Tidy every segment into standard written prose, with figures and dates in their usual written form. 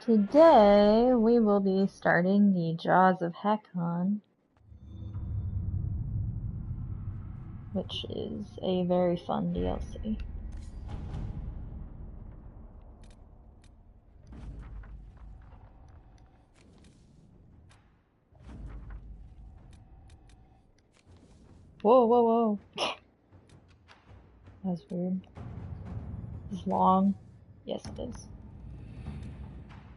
Today we will be starting the Jaws of Hekon, which is a very fun DLC. Whoa, whoa, whoa. That was weird. It's long. Yes, it is.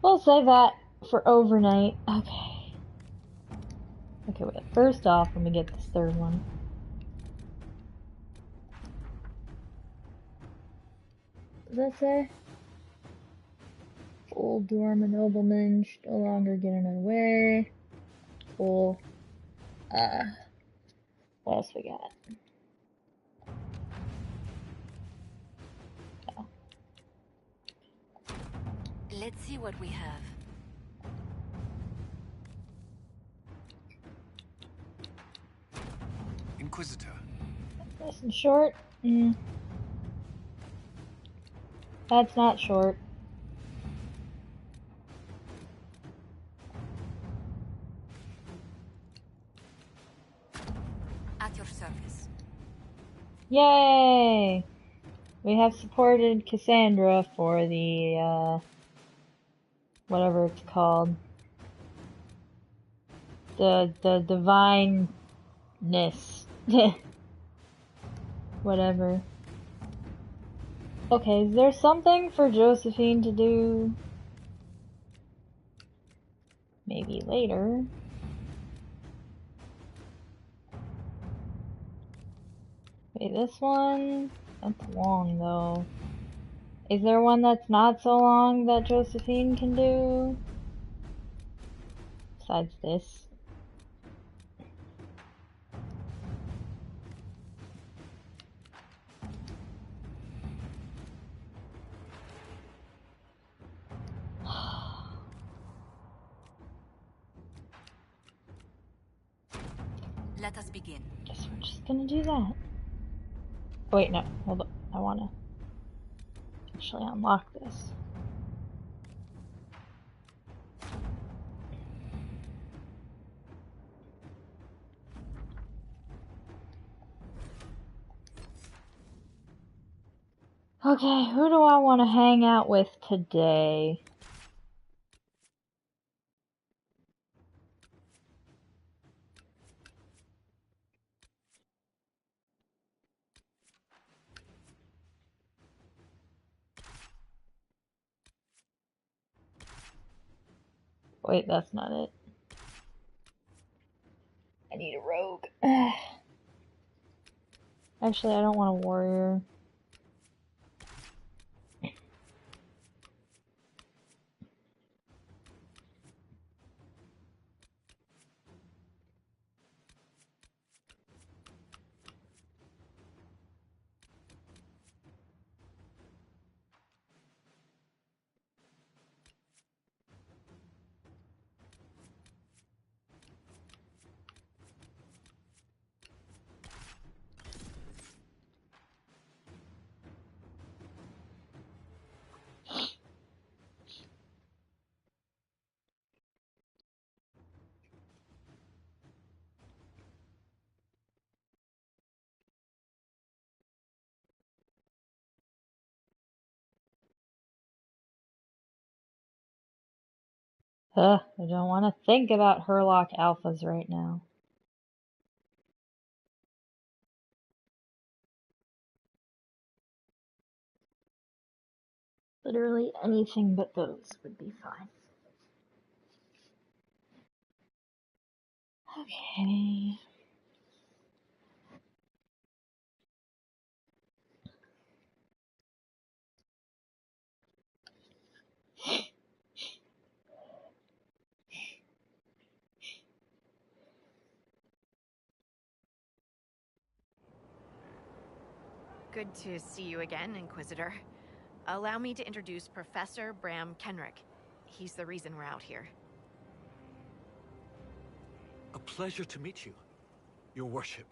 We'll save that for overnight. Okay. Okay, wait. First off, let me get this third one. What does that say? Old Dorma noblemen should no longer get in our way. Cool. What else we got? Oh. Let's see what we have. Inquisitor. Nice and short. That's not short. At your service. Yay! We have supported Cassandra for the, whatever it's called. The divineness. Whatever. Okay, is there something for Josephine to do? Maybe later. Wait, this one? That's long, though. Is there one that's not so long that Josephine can do? Besides this. Let us begin. Guess we're just gonna do that. Oh, wait, no. Hold up. I wanna actually unlock this. Okay, who do I want to hang out with today? Wait, that's not it. I need a rogue. Actually, I don't want a warrior. I don't want to think about Herlock alphas right now. Literally anything but those would be fine. Okay. Good to see you again, Inquisitor. Allow me to introduce Professor Bram Kenrick. He's the reason we're out here. A pleasure to meet you, Your Worship.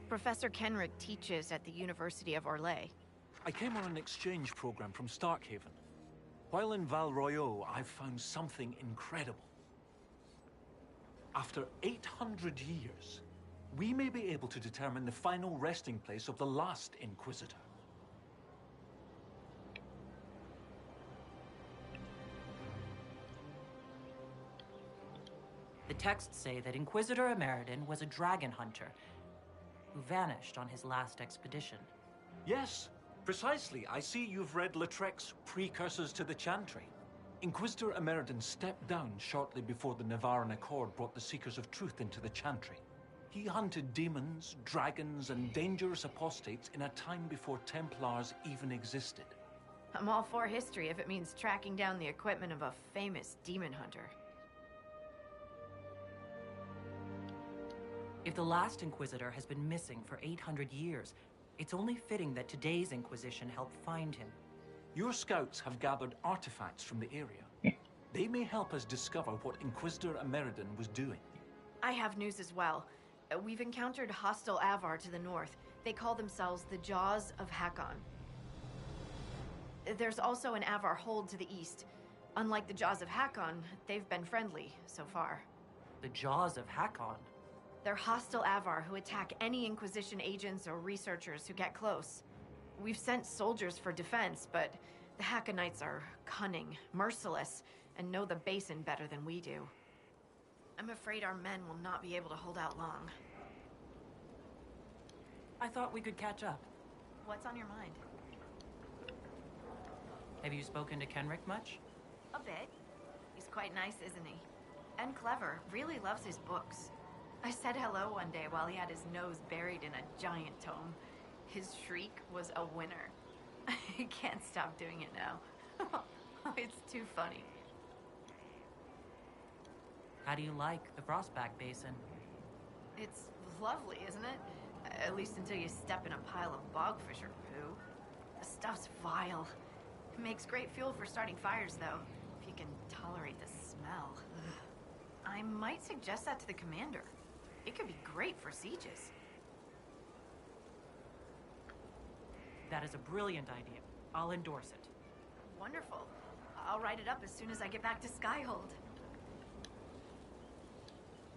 Professor Kenrick teaches at the University of Orlais. I came on an exchange program from Starkhaven. While in Val Royeaux, I've found something incredible. After 800 years, we may be able to determine the final resting place of the last Inquisitor. The texts say that Inquisitor Emeridin was a dragon hunter who vanished on his last expedition. Yes, precisely. I see you've read Lautrec's Precursors to the Chantry. Inquisitor Emeridin stepped down shortly before the Nevarran Accord brought the Seekers of Truth into the Chantry. He hunted demons, dragons, and dangerous apostates in a time before Templars even existed. I'm all for history if it means tracking down the equipment of a famous demon hunter. If the last Inquisitor has been missing for 800 years, it's only fitting that today's Inquisition help find him. Your scouts have gathered artifacts from the area. They may help us discover what Inquisitor Emeridin was doing. I have news as well. We've encountered hostile Avar to the north. They call themselves the Jaws of Hakon. There's also an Avar hold to the east. Unlike the Jaws of Hakon, they've been friendly so far. The Jaws of Hakon? They're hostile Avar who attack any Inquisition agents or researchers who get close. We've sent soldiers for defense, but the Hakonites are cunning, merciless, and know the basin better than we do. I'm afraid our men will not be able to hold out long. I thought we could catch up. What's on your mind? Have you spoken to Kenrick much? A bit. He's quite nice, isn't he? And clever. Really loves his books. I said hello one day while he had his nose buried in a giant tome. His shriek was a winner. I can't stop doing it now. It's too funny. How do you like the Frostback Basin? It's lovely, isn't it? At least until you step in a pile of bogfish or poo. The stuff's vile. It makes great fuel for starting fires, though, if you can tolerate the smell. Ugh. I might suggest that to the commander. It could be great for sieges. That is a brilliant idea. I'll endorse it. Wonderful. I'll write it up as soon as I get back to Skyhold.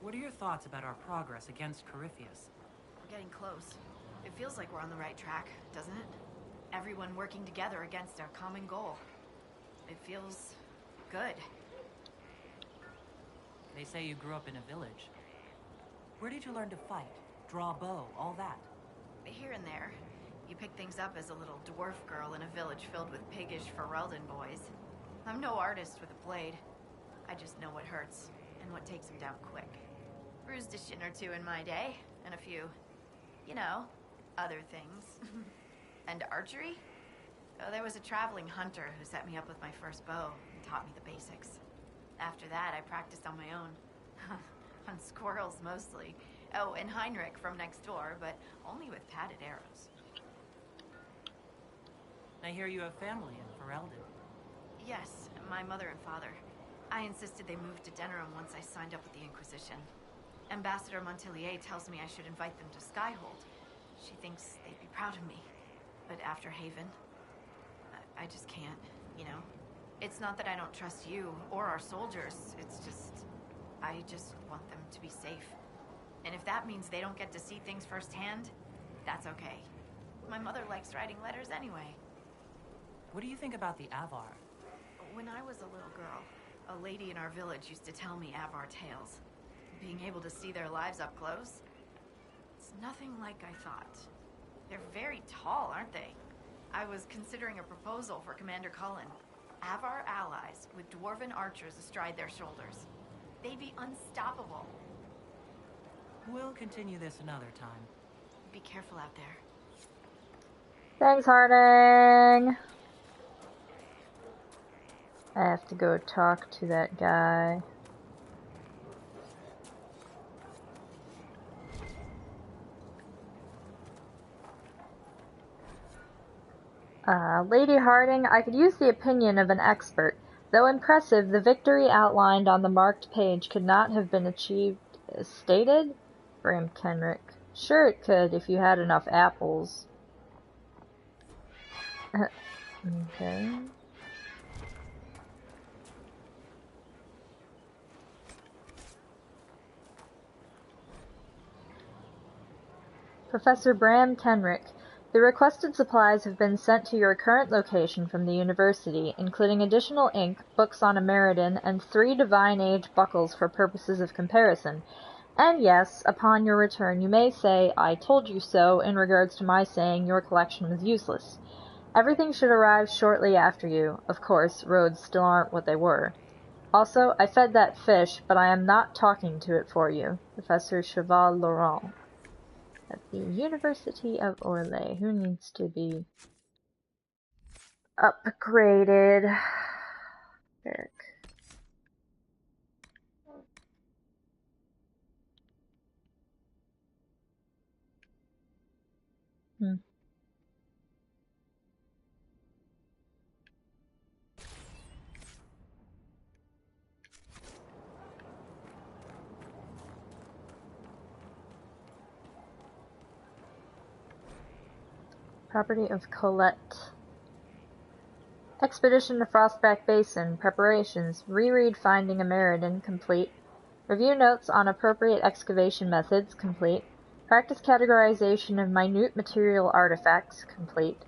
What are your thoughts about our progress against Corypheus? We're getting close. It feels like we're on the right track, doesn't it? Everyone working together against our common goal. It feels good. They say you grew up in a village. Where did you learn to fight, draw a bow, all that? Here and there. You pick things up as a little dwarf girl in a village filled with piggish Ferelden boys. I'm no artist with a blade. I just know what hurts, and what takes them down quick. Bruised a shin or two in my day, and a few, you know, other things. And archery? Oh, there was a traveling hunter who set me up with my first bow and taught me the basics. After that, I practiced on my own. On squirrels, mostly. Oh, and Heinrich from next door, but only with padded arrows. I hear you have family in Ferelden. Yes, my mother and father. I insisted they moved to Denerim once I signed up with the Inquisition. Ambassador Montillier tells me I should invite them to Skyhold. She thinks they'd be proud of me. But after Haven, I just can't, you know? It's not that I don't trust you or our soldiers. It's just, I just want them to be safe. And if that means they don't get to see things firsthand, that's okay. My mother likes writing letters anyway. What do you think about the Avar? When I was a little girl, a lady in our village used to tell me Avar tales. Being able to see their lives up close, it's nothing like I thought. They're very tall, aren't they? I was considering a proposal for Commander Cullen. Avar allies with dwarven archers astride their shoulders. They'd be unstoppable. We'll continue this another time. Be careful out there. Thanks, Harding. I have to go talk to that guy. Lady Harding, I could use the opinion of an expert. Though impressive, the victory outlined on the marked page could not have been achieved as stated? Bram Kenrick. Sure it could, if you had enough apples. Okay. Professor Bram Kenrick, the requested supplies have been sent to your current location from the university, including additional ink, books on Ameridan, and 3 Divine Age buckles for purposes of comparison. And yes, upon your return you may say, "I told you so," in regards to my saying your collection was useless. Everything should arrive shortly after you. Of course, roads still aren't what they were. Also, I fed that fish, but I am not talking to it for you. Professor Cheval Laurent. At the University of Orlais. Who needs to be upgraded? Eric. Property of Colette. Expedition to Frostback Basin. Preparations. Reread Finding Ameridan. Complete. Review notes on appropriate excavation methods. Complete. Practice categorization of minute material artifacts. Complete.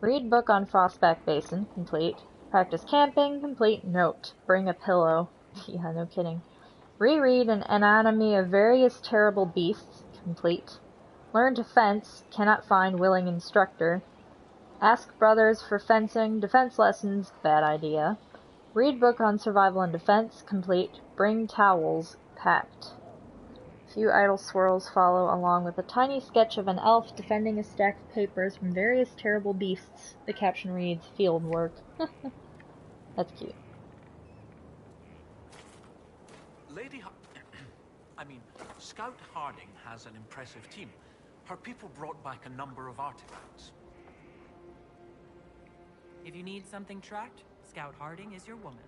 Read book on Frostback Basin. Complete. Practice camping. Complete. Note. Bring a pillow. Yeah, no kidding. Reread an anatomy of various terrible beasts. Complete. Learn to fence. Cannot find willing instructor. Ask brothers for fencing. Defense lessons. Bad idea. Read book on survival and defense. Complete. Bring towels. Packed. Few idle swirls follow, along with a tiny sketch of an elf defending a stack of papers from various terrible beasts. The caption reads, "Field work." That's cute. Scout Harding has an impressive team. Her people brought back a number of artifacts. If you need something tracked, Scout Harding is your woman.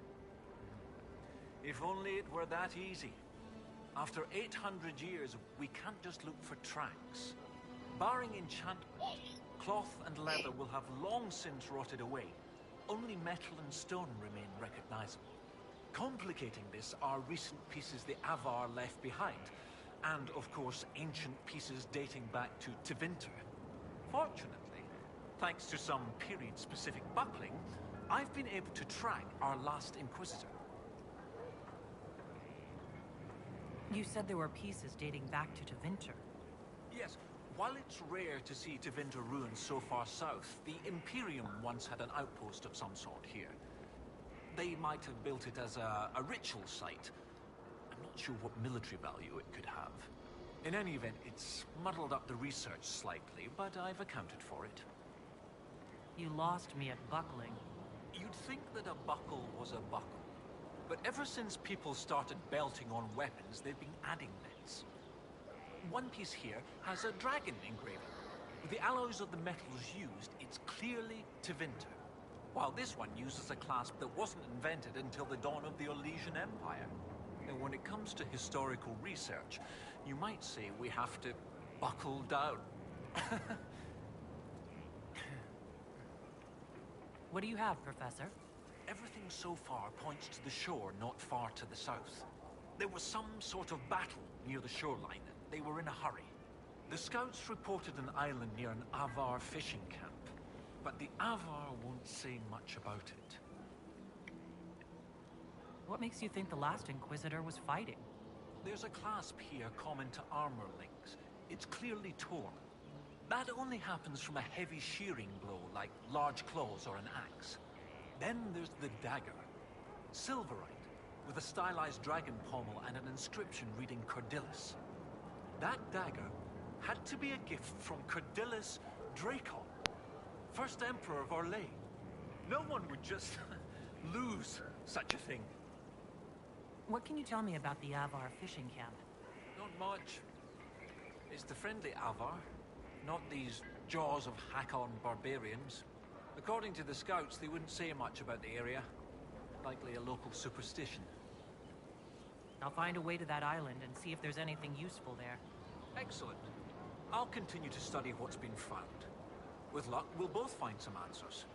If only it were that easy. After 800 years, we can't just look for tracks. Barring enchantment, cloth and leather will have long since rotted away. Only metal and stone remain recognizable. Complicating this are recent pieces the Avar left behind, and of course ancient pieces dating back to Tevinter. Fortunately, thanks to some period-specific buckling, I've been able to track our last Inquisitor. You said there were pieces dating back to Tevinter. Yes, while it's rare to see Tevinter ruins so far south, the Imperium once had an outpost of some sort here. They might have built it as a ritual site. I'm not sure what military value it could have. In any event, it's muddled up the research slightly, but I've accounted for it. You lost me at buckling. You'd think that a buckle was a buckle. But ever since people started belting on weapons, they've been adding bits. One piece here has a dragon engraving. With the alloys of the metals used, it's clearly Tevinter. While this one uses a clasp that wasn't invented until the dawn of the Orlesian Empire. And when it comes to historical research, you might say we have to buckle down. What do you have, Professor? Everything so far points to the shore not far to the south. There was some sort of battle near the shoreline. They were in a hurry. The scouts reported an island near an Avar fishing camp, but the Avar won't say much about it. What makes you think the last Inquisitor was fighting? There's a clasp here common to armor links. It's clearly torn. That only happens from a heavy shearing blow, like large claws or an axe. Then there's the dagger. Silverite, with a stylized dragon pommel and an inscription reading Cordilis. That dagger had to be a gift from Cordilis Dracon, first Emperor of Orlais. No one would just lose such a thing. What can you tell me about the Avar fishing camp? Not much. It's the friendly Avar, not these jaws of Hakon barbarians. According to the scouts, they wouldn't say much about the area. Likely a local superstition. I'll find a way to that island and see if there's anything useful there. Excellent. I'll continue to study what's been found. With luck, we'll both find some answers.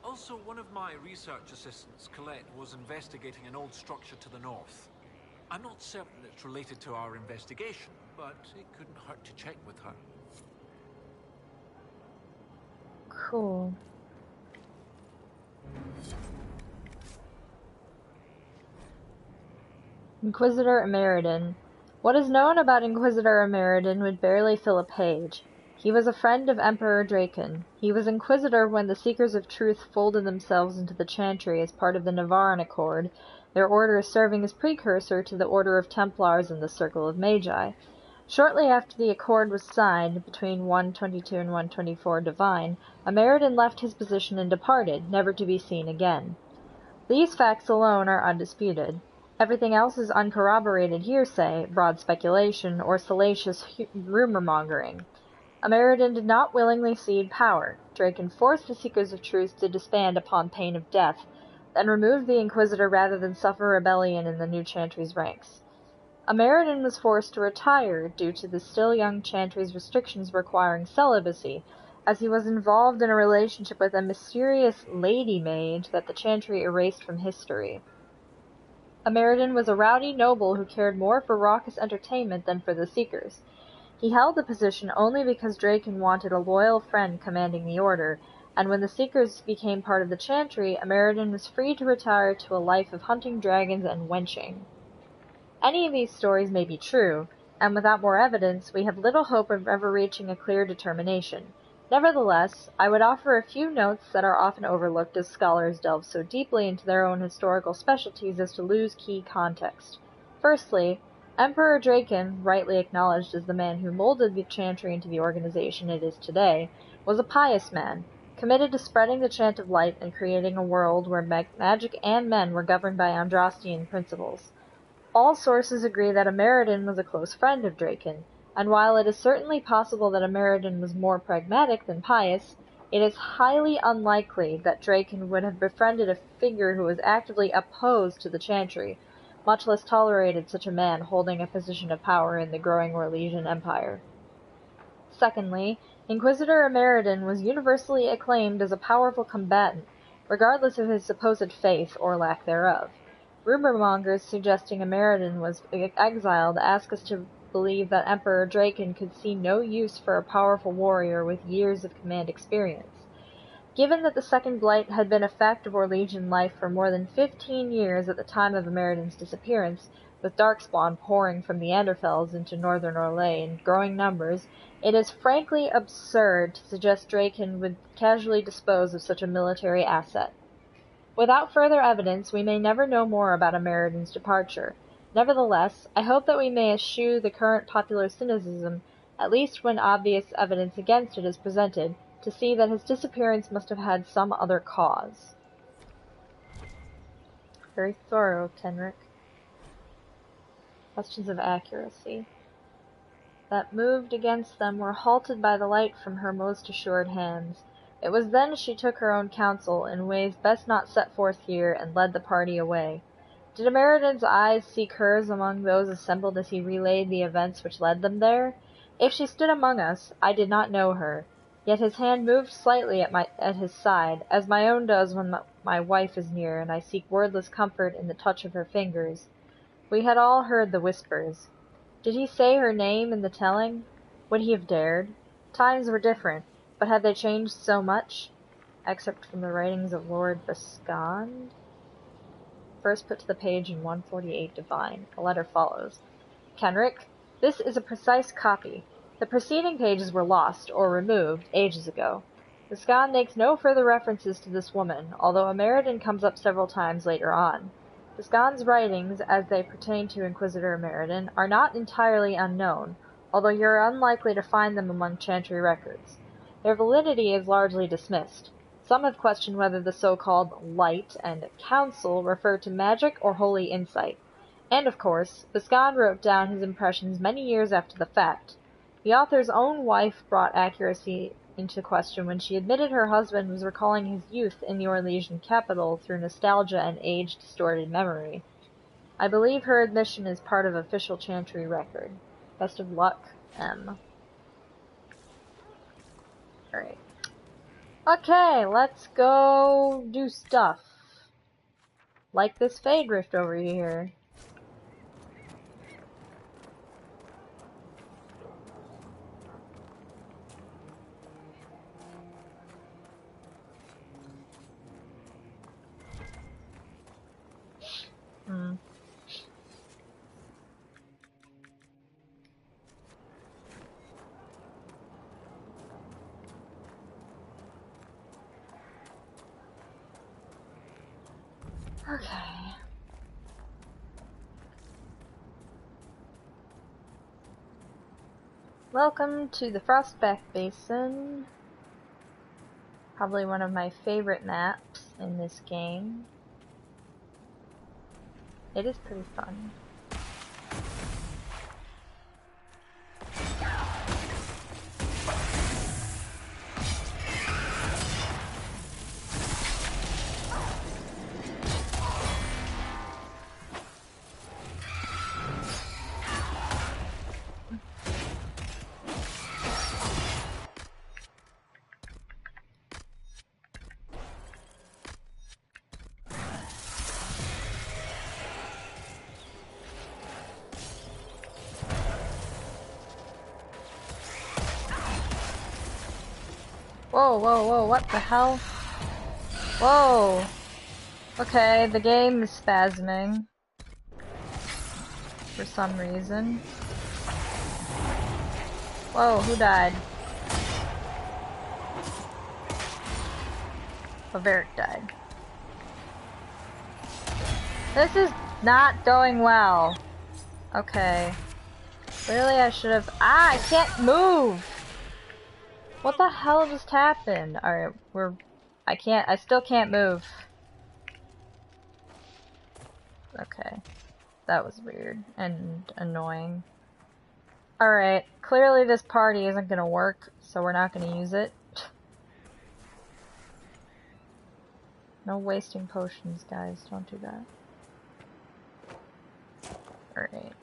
Also, one of my research assistants, Colette, was investigating an old structure to the north. I'm not certain it's related to our investigation, but it couldn't hurt to check with her. cool. Inquisitor Ameridan. What is known about Inquisitor Ameridan would barely fill a page. He was a friend of Emperor Draken. He was Inquisitor when the Seekers of Truth folded themselves into the Chantry as part of the Navaran Accord, their order serving as precursor to the Order of Templars and the Circle of Magi. Shortly after the accord was signed, between 122 and 124 Divine, Ameridan left his position and departed, never to be seen again. These facts alone are undisputed. Everything else is uncorroborated hearsay, broad speculation, or salacious rumor-mongering. Ameridan did not willingly cede power. Draken forced the Seekers of Truth to disband upon pain of death, then removed the Inquisitor rather than suffer rebellion in the new Chantry's ranks. Ameridan was forced to retire due to the still young Chantry's restrictions requiring celibacy, as he was involved in a relationship with a mysterious lady mage that the Chantry erased from history. Ameridan was a rowdy noble who cared more for raucous entertainment than for the Seekers. He held the position only because Draken wanted a loyal friend commanding the order, and when the Seekers became part of the Chantry, Ameridan was free to retire to a life of hunting dragons and wenching. Any of these stories may be true, and without more evidence, we have little hope of ever reaching a clear determination. Nevertheless, I would offer a few notes that are often overlooked as scholars delve so deeply into their own historical specialties as to lose key context. Firstly, Emperor Draken, rightly acknowledged as the man who molded the Chantry into the organization it is today, was a pious man, committed to spreading the chant of light and creating a world where magic and men were governed by Andrastian principles. All sources agree that Ameridan was a close friend of Draken, and while it is certainly possible that Ameridan was more pragmatic than pious, it is highly unlikely that Draken would have befriended a figure who was actively opposed to the Chantry, much less tolerated such a man holding a position of power in the growing Orlesian Empire. Secondly, Inquisitor Ameridan was universally acclaimed as a powerful combatant, regardless of his supposed faith or lack thereof. Rumor-mongers suggesting Ameridan was exiled ask us to believe that Emperor Draken could see no use for a powerful warrior with years of command experience. Given that the Second Blight had been a fact of Orlesian life for more than 15 years at the time of Ameridan's disappearance, with darkspawn pouring from the Anderfels into northern Orlais in growing numbers, it is frankly absurd to suggest Draken would casually dispose of such a military asset. Without further evidence, we may never know more about Ameridan's departure. Nevertheless, I hope that we may eschew the current popular cynicism, at least when obvious evidence against it is presented, to see that his disappearance must have had some other cause. Very thorough, Kenrick. Questions of accuracy. That moved against them were halted by the light from her most assured hands. It was then she took her own counsel, in ways best not set forth here, and led the party away. Did Ameridan's eyes seek hers among those assembled as he relayed the events which led them there? If she stood among us, I did not know her, yet his hand moved slightly at his side, as my own does when my wife is near, and I seek wordless comfort in the touch of her fingers. We had all heard the whispers. Did he say her name in the telling? Would he have dared? Times were different, but had they changed so much? Excerpt from the writings of Lord Viscount. First put to the page in 148 Divine. A letter follows. Kenrick, this is a precise copy. The preceding pages were lost, or removed, ages ago. Viscount makes no further references to this woman, although Ameridan comes up several times later on. Viscount's writings, as they pertain to Inquisitor Ameridan, are not entirely unknown, although you are unlikely to find them among Chantry records. Their validity is largely dismissed. Some have questioned whether the so-called light and counsel refer to magic or holy insight. And, of course, Viscount wrote down his impressions many years after the fact. The author's own wife brought accuracy into question when she admitted her husband was recalling his youth in the Orlesian capital through nostalgia and age-distorted memory. I believe her admission is part of official Chantry record. Best of luck, M. Alright. Okay, let's go do stuff. Like this Fade Rift over here. Okay. Welcome to the Frostback Basin. Probably one of my favorite maps in this game. It is pretty fun. Whoa, whoa, whoa, what the hell? Whoa! Okay, the game is spasming. For some reason. Whoa, who died? Bavaric died. This is not going well. Okay. Clearly I should have— I can't move! What the hell just happened? Alright, I still can't move. Okay. That was weird and annoying. Alright, clearly this party isn't gonna work, so we're not gonna use it. No wasting potions, guys. Don't do that. Alright.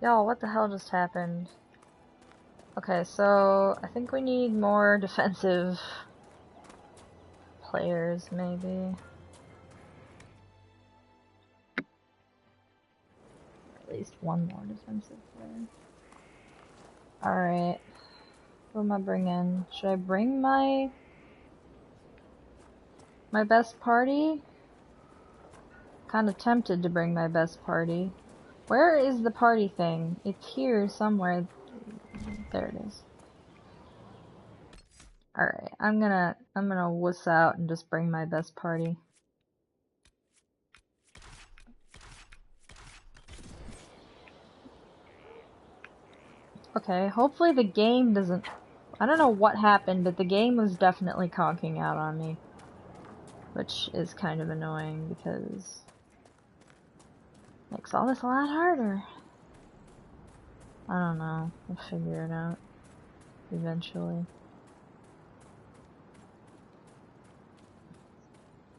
Y'all, what the hell just happened? Okay, so I think we need more defensive players, maybe. At least one more defensive player. Alright. Who am I bringing? Should I bring my best party? Kinda tempted to bring my best party. Where is the party thing? It's here somewhere. There it is. Alright, I'm gonna wuss out and just bring my best party. Okay, hopefully the game doesn't— I don't know what happened, but the game was definitely conking out on me. Which is kind of annoying because it makes all this a lot harder. I don't know. We'll figure it out eventually.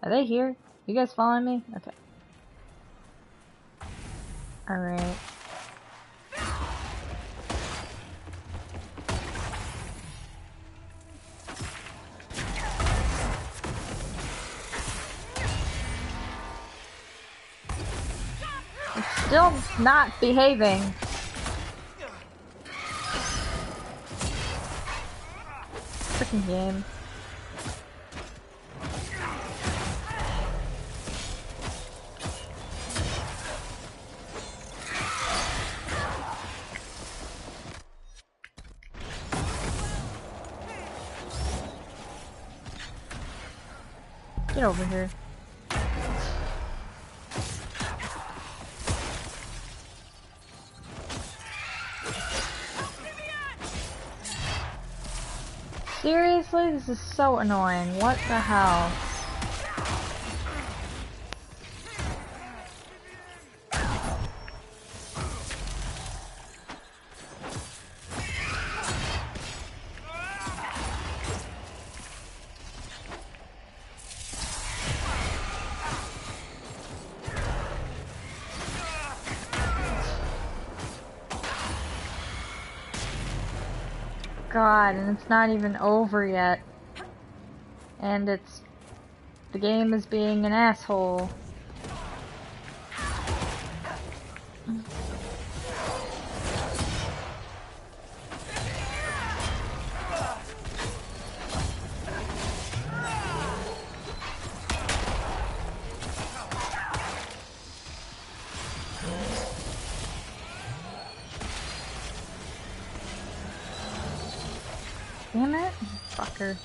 Are they here? You guys following me? Okay. Alright. It's still not behaving. Freaking game. Get over here. Seriously? This is so annoying. What the hell? God, and it's not even over yet. And the game is being an asshole. Damn it, fucker.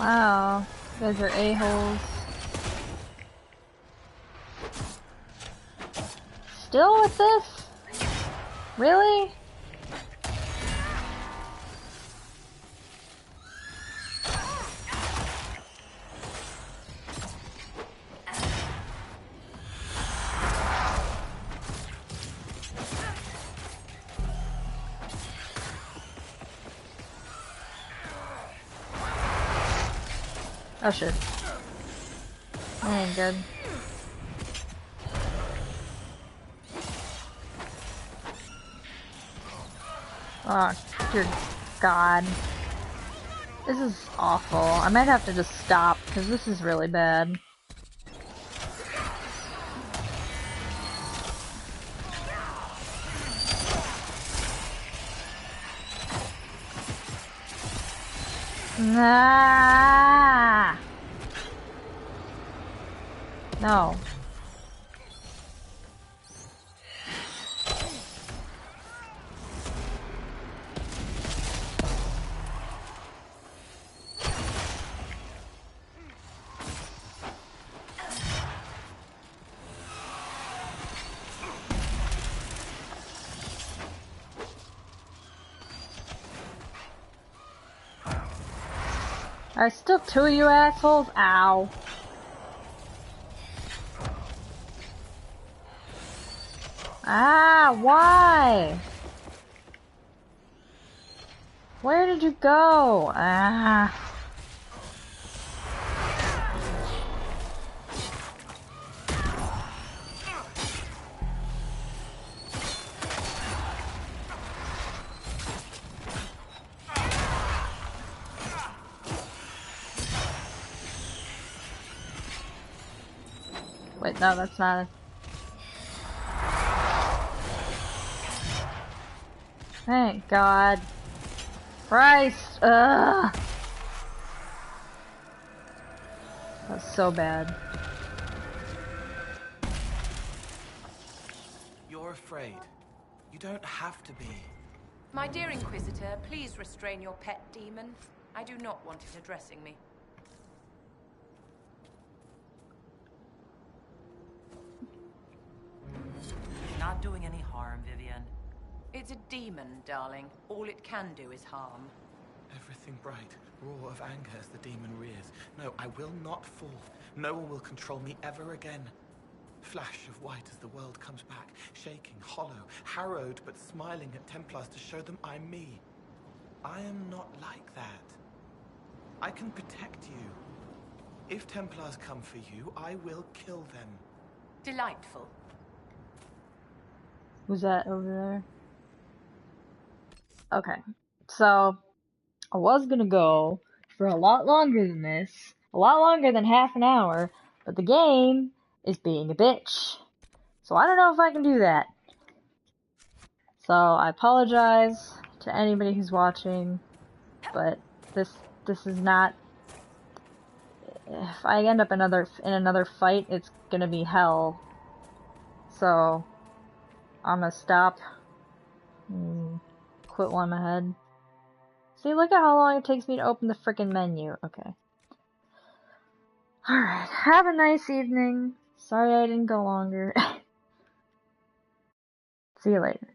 Wow. You guys are a-holes. Still with this? Really? Oh shit. That ain't good. Oh, dear God. This is awful. I might have to just stop, because this is really bad. Nah. No. There's still two of you assholes? Ow. Ah, why? Where did you go? Ah. Wait, no, that's not it. Thank God. Christ! Ugh! That's so bad. You're afraid. You don't have to be. My dear Inquisitor, please restrain your pet demon. I do not want it addressing me. It's not doing any harm, Vivian. It's a demon, darling. All it can do is harm. Everything bright, roar of anger as the demon rears. No, I will not fall. No one will control me ever again. Flash of white as the world comes back, shaking, hollow, harrowed but smiling at Templars to show them I'm me. I am not like that. I can protect you. If Templars come for you, I will kill them. Delightful. Who's that over there? Okay. So, I was gonna go for a lot longer than this. A lot longer than half an hour. But the game is being a bitch. So I don't know if I can do that. So I apologize to anybody who's watching. But this is not... If I end up in another fight, it's gonna be hell. So I'm gonna stop and quit while I'm ahead. See, look at how long it takes me to open the frickin' menu. Okay. Alright, have a nice evening. Sorry I didn't go longer. See you later.